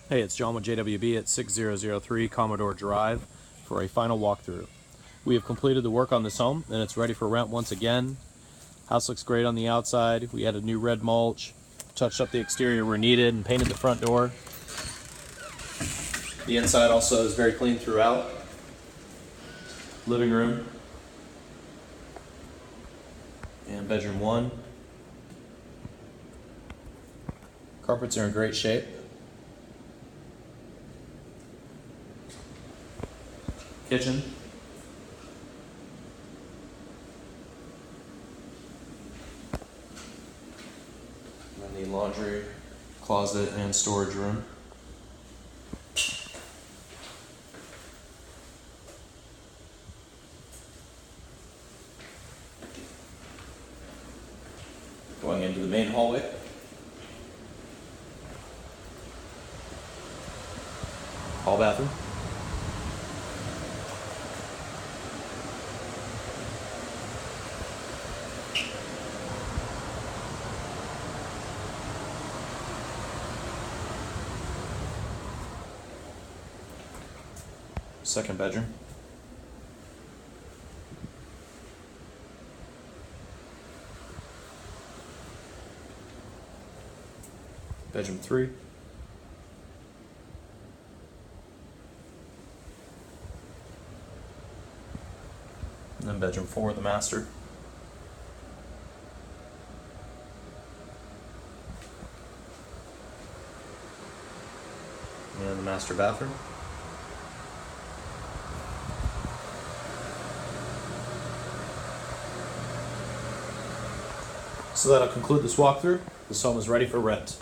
Hey, it's John with JWB at 6003 Commodore Drive for a final walkthrough. We have completed the work on this home and it's ready for rent once again. House looks great on the outside. We added new red mulch, touched up the exterior where needed, and painted the front door. The inside also is very clean throughout. Living room and bedroom 1. Carpets are in great shape. Kitchen. And the laundry, closet, and storage room. Going into the main hallway. Hall bathroom. Second bedroom. Bedroom 3. And then bedroom 4, the master. And the master bathroom. So that'll conclude this walkthrough. This home is ready for rent.